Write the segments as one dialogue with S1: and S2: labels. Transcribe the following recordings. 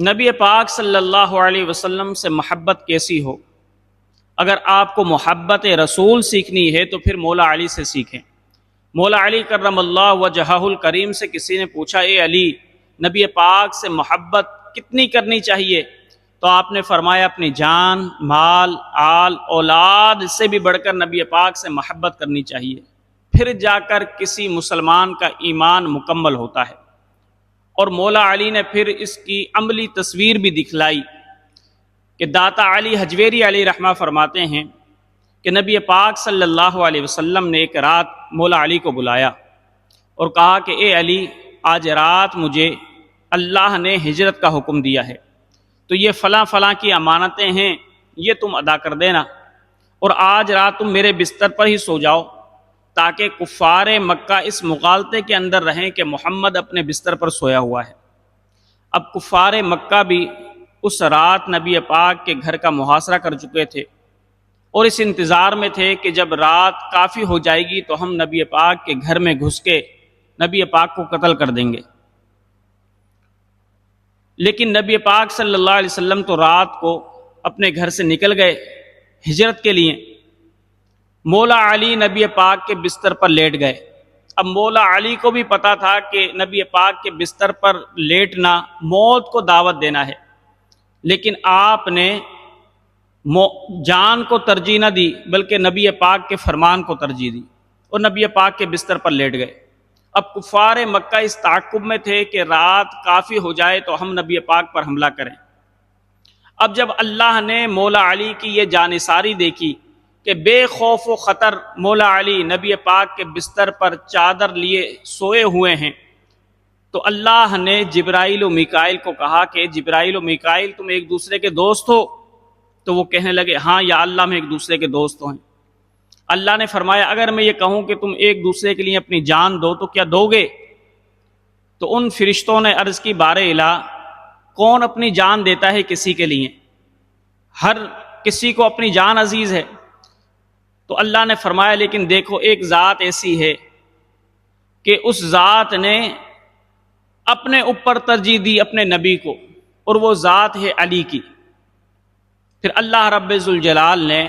S1: نبی پاک صلی اللہ علیہ وسلم سے محبت کیسی ہو؟ اگر آپ کو محبت رسول سیکھنی ہے تو پھر مولا علی سے سیکھیں۔ مولا علی کرم اللہ وجہہ الکریم سے کسی نے پوچھا، اے علی، نبی پاک سے محبت کتنی کرنی چاہیے؟ تو آپ نے فرمایا اپنی جان، مال، آل، اولاد سے بھی بڑھ کر نبی پاک سے محبت کرنی چاہیے، پھر جا کر کسی مسلمان کا ایمان مکمل ہوتا ہے۔ اور مولا علی نے پھر اس کی عملی تصویر بھی دکھلائی کہ داتا علی حجویری علیہ رحمہ فرماتے ہیں کہ نبی پاک صلی اللہ علیہ وسلم نے ایک رات مولا علی کو بلایا اور کہا کہ اے علی، آج رات مجھے اللہ نے ہجرت کا حکم دیا ہے، تو یہ فلاں فلاں کی امانتیں ہیں، یہ تم ادا کر دینا، اور آج رات تم میرے بستر پر ہی سو جاؤ تاکہ کفار مکہ اس مغالطے کے اندر رہیں کہ محمد اپنے بستر پر سویا ہوا ہے۔ اب کفار مکہ بھی اس رات نبی پاک کے گھر کا محاصرہ کر چکے تھے اور اس انتظار میں تھے کہ جب رات کافی ہو جائے گی تو ہم نبی پاک کے گھر میں گھس کے نبی پاک کو قتل کر دیں گے۔ لیکن نبی پاک صلی اللہ علیہ وسلم تو رات کو اپنے گھر سے نکل گئے ہجرت کے لیے۔ مولا علی نبی پاک کے بستر پر لیٹ گئے۔ اب مولا علی کو بھی پتا تھا کہ نبی پاک کے بستر پر لیٹنا موت کو دعوت دینا ہے، لیکن آپ نے جان کو ترجیح نہ دی بلکہ نبی پاک کے فرمان کو ترجیح دی اور نبی پاک کے بستر پر لیٹ گئے۔ اب کفار مکہ اس تعاقب میں تھے کہ رات کافی ہو جائے تو ہم نبی پاک پر حملہ کریں۔ اب جب اللہ نے مولا علی کی یہ جانثاری دیکھی کہ بے خوف و خطر مولا علی نبی پاک کے بستر پر چادر لیے سوئے ہوئے ہیں، تو اللہ نے جبرائیل و میکائیل کو کہا کہ جبرائیل و میکائیل تم ایک دوسرے کے دوست ہو؟ تو وہ کہنے لگے ہاں یا اللہ، ہم ایک دوسرے کے دوست ہیں۔ اللہ نے فرمایا اگر میں یہ کہوں کہ تم ایک دوسرے کے لیے اپنی جان دو تو کیا دو گے؟ تو ان فرشتوں نے عرض کی بار الہ، کون اپنی جان دیتا ہے کسی کے لیے؟ ہر کسی کو اپنی جان عزیز ہے۔ تو اللہ نے فرمایا لیکن دیکھو ایک ذات ایسی ہے کہ اس ذات نے اپنے اوپر ترجیح دی اپنے نبی کو، اور وہ ذات ہے علی کی۔ پھر اللہ رب ذوالجلال نے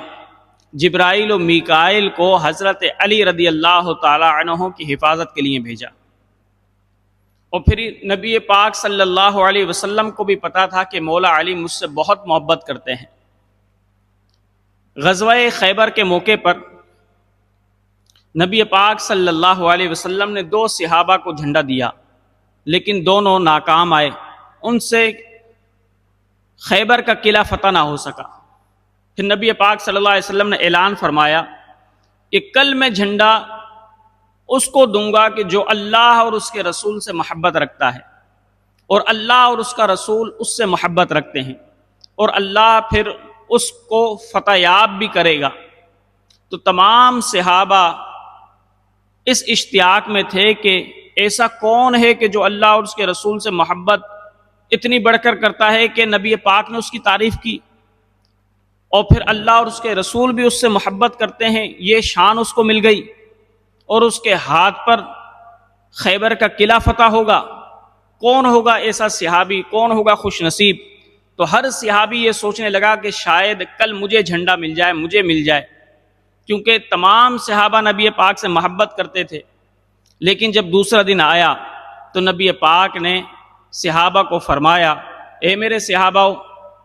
S1: جبرائیل و میکائیل کو حضرت علی رضی اللہ تعالی عنہ کی حفاظت کے لیے بھیجا، اور پھر نبی پاک صلی اللہ علیہ وسلم کو بھی پتا تھا کہ مولا علی مجھ سے بہت محبت کرتے ہیں۔ غزوہ خیبر کے موقع پر نبی پاک صلی اللہ علیہ وسلم نے 2 صحابہ کو جھنڈا دیا لیکن دونوں ناکام آئے، ان سے خیبر کا قلعہ فتح نہ ہو سکا۔ پھر نبی پاک صلی اللہ علیہ وسلم نے اعلان فرمایا کہ کل میں جھنڈا اس کو دوں گا کہ جو اللہ اور اس کے رسول سے محبت رکھتا ہے، اور اللہ اور اس کا رسول اس سے محبت رکھتے ہیں، اور اللہ پھر اس کو فتح یاب بھی کرے گا۔ تو تمام صحابہ اس اشتیاق میں تھے کہ ایسا کون ہے کہ جو اللہ اور اس کے رسول سے محبت اتنی بڑھ کر کرتا ہے کہ نبی پاک نے اس کی تعریف کی، اور پھر اللہ اور اس کے رسول بھی اس سے محبت کرتے ہیں، یہ شان اس کو مل گئی، اور اس کے ہاتھ پر خیبر کا قلعہ فتح ہوگا۔ کون ہوگا ایسا صحابی، کون ہوگا خوش نصیب؟ تو ہر صحابی یہ سوچنے لگا کہ شاید کل مجھے جھنڈا مل جائے، مجھے مل جائے، کیونکہ تمام صحابہ نبی پاک سے محبت کرتے تھے۔ لیکن جب دوسرا دن آیا تو نبی پاک نے صحابہ کو فرمایا، اے میرے صحابہ،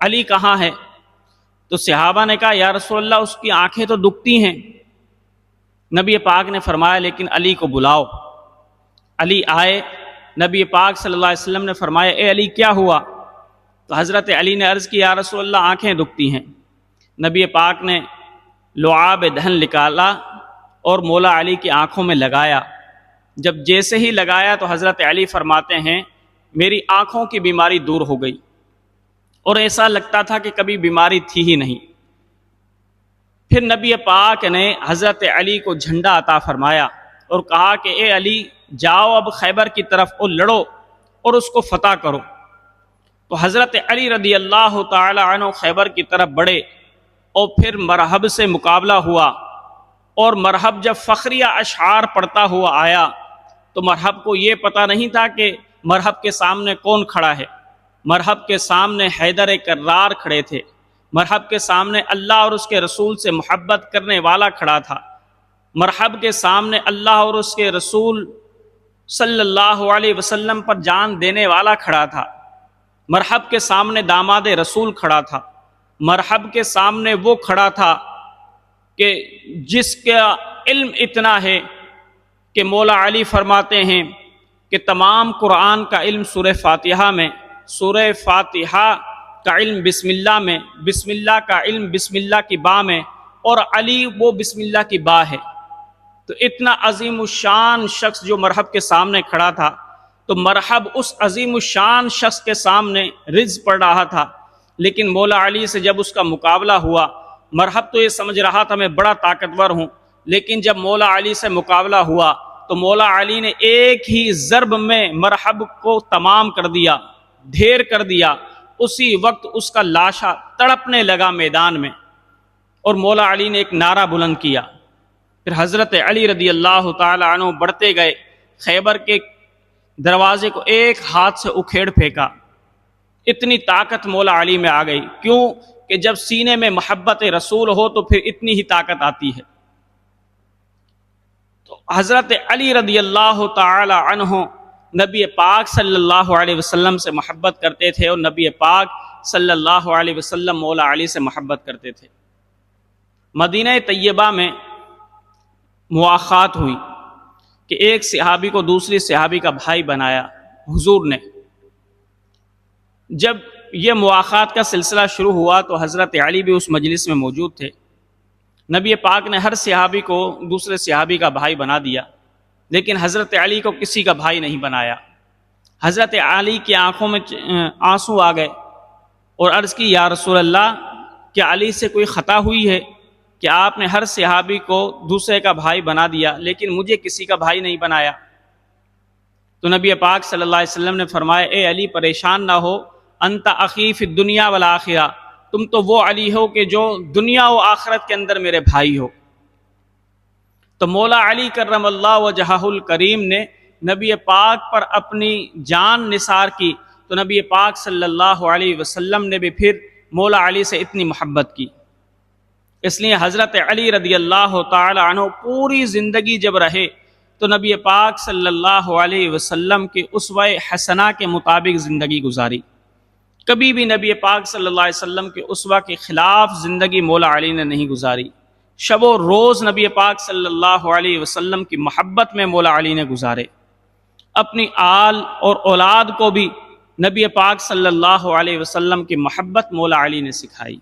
S1: علی کہاں ہے؟ تو صحابہ نے کہا یا رسول اللہ اس کی آنکھیں تو دکھتی ہیں۔ نبی پاک نے فرمایا لیکن علی کو بلاؤ۔ علی آئے، نبی پاک صلی اللہ علیہ وسلم نے فرمایا اے علی کیا ہوا؟ تو حضرت علی نے عرض کی یا رسول اللہ آنکھیں دکھتی ہیں۔ نبی پاک نے لعاب دہن نکالا اور مولا علی کی آنکھوں میں لگایا۔ جب جیسے ہی لگایا تو حضرت علی فرماتے ہیں میری آنکھوں کی بیماری دور ہو گئی، اور ایسا لگتا تھا کہ کبھی بیماری تھی ہی نہیں۔ پھر نبی پاک نے حضرت علی کو جھنڈا عطا فرمایا اور کہا کہ اے علی جاؤ اب خیبر کی طرف اور لڑو اور اس کو فتح کرو۔ تو حضرت علی رضی اللہ تعالی عنہ خیبر کی طرف بڑھے، اور پھر مرحب سے مقابلہ ہوا، اور مرحب جب فخریہ اشعار پڑھتا ہوا آیا تو مرحب کو یہ پتہ نہیں تھا کہ مرحب کے سامنے کون کھڑا ہے۔ مرحب کے سامنے حیدر کرار کھڑے تھے، مرحب کے سامنے اللہ اور اس کے رسول سے محبت کرنے والا کھڑا تھا، مرحب کے سامنے اللہ اور اس کے رسول صلی اللہ علیہ وسلم پر جان دینے والا کھڑا تھا، مرحب کے سامنے داماد رسول کھڑا تھا، مرحب کے سامنے وہ کھڑا تھا کہ جس کا علم اتنا ہے کہ مولا علی فرماتے ہیں کہ تمام قرآن کا علم سورہ فاتحہ میں، سورہ فاتحہ کا علم بسم اللہ میں، بسم اللہ کا علم بسم اللہ کی با میں، اور علی وہ بسم اللہ کی با ہے۔ تو اتنا عظیم الشان شخص جو مرحب کے سامنے کھڑا تھا، تو مرحب اس عظیم الشان شخص کے سامنے رز پڑ رہا تھا، لیکن مولا علی سے جب اس کا مقابلہ ہوا، مرحب تو یہ سمجھ رہا تھا میں بڑا طاقتور ہوں، لیکن جب مولا علی سے مقابلہ ہوا تو مولا علی نے ایک ہی ضرب میں مرحب کو تمام کر دیا، ڈھیر کر دیا۔ اسی وقت اس کا لاشا تڑپنے لگا میدان میں، اور مولا علی نے ایک نعرہ بلند کیا۔ پھر حضرت علی رضی اللہ تعالی عنہ بڑھتے گئے، خیبر کے دروازے کو ایک ہاتھ سے اکھیڑ پھینکا۔ اتنی طاقت مولا علی میں آ گئی، کیوں کہ جب سینے میں محبت رسول ہو تو پھر اتنی ہی طاقت آتی ہے۔ تو حضرت علی رضی اللہ تعالی عنہ نبی پاک صلی اللہ علیہ وسلم سے محبت کرتے تھے، اور نبی پاک صلی اللہ علیہ وسلم مولا علی سے محبت کرتے تھے۔ مدینہ طیبہ میں مواخات ہوئی کہ ایک صحابی کو دوسری صحابی کا بھائی بنایا حضور نے۔ جب یہ مواخات کا سلسلہ شروع ہوا تو حضرت علی بھی اس مجلس میں موجود تھے۔ نبی پاک نے ہر صحابی کو دوسرے صحابی کا بھائی بنا دیا، لیکن حضرت علی کو کسی کا بھائی نہیں بنایا۔ حضرت علی کی آنکھوں میں آنسو آ گئے اور عرض کی، یا رسول اللہ، کیا علی سے کوئی خطا ہوئی ہے کہ آپ نے ہر صحابی کو دوسرے کا بھائی بنا دیا لیکن مجھے کسی کا بھائی نہیں بنایا؟ تو نبی پاک صلی اللہ علیہ وسلم نے فرمایا، اے علی پریشان نہ ہو، انت اخی فی الدنیا والآخرہ، تم تو وہ علی ہو کہ جو دنیا و آخرت کے اندر میرے بھائی ہو۔ تو مولا علی کرم اللہ وجہہ الکریم نے نبی پاک پر اپنی جان نثار کی، تو نبی پاک صلی اللہ علیہ وسلم نے بھی پھر مولا علی سے اتنی محبت کی۔ اس لیے حضرت علی رضی اللہ تعالی عنہ پوری زندگی جب رہے تو نبی پاک صلی اللہ علیہ وسلم کے اسوہ حسنہ کے مطابق زندگی گزاری۔ کبھی بھی نبی پاک صلی اللہ علیہ وسلم کے اسوہ کے خلاف زندگی مولا علی نے نہیں گزاری۔ شب و روز نبی پاک صلی اللہ علیہ وسلم کی محبت میں مولا علی نے گزارے۔ اپنی آل اور اولاد کو بھی نبی پاک صلی اللہ علیہ وسلم کی محبت مولا علی نے سکھائی۔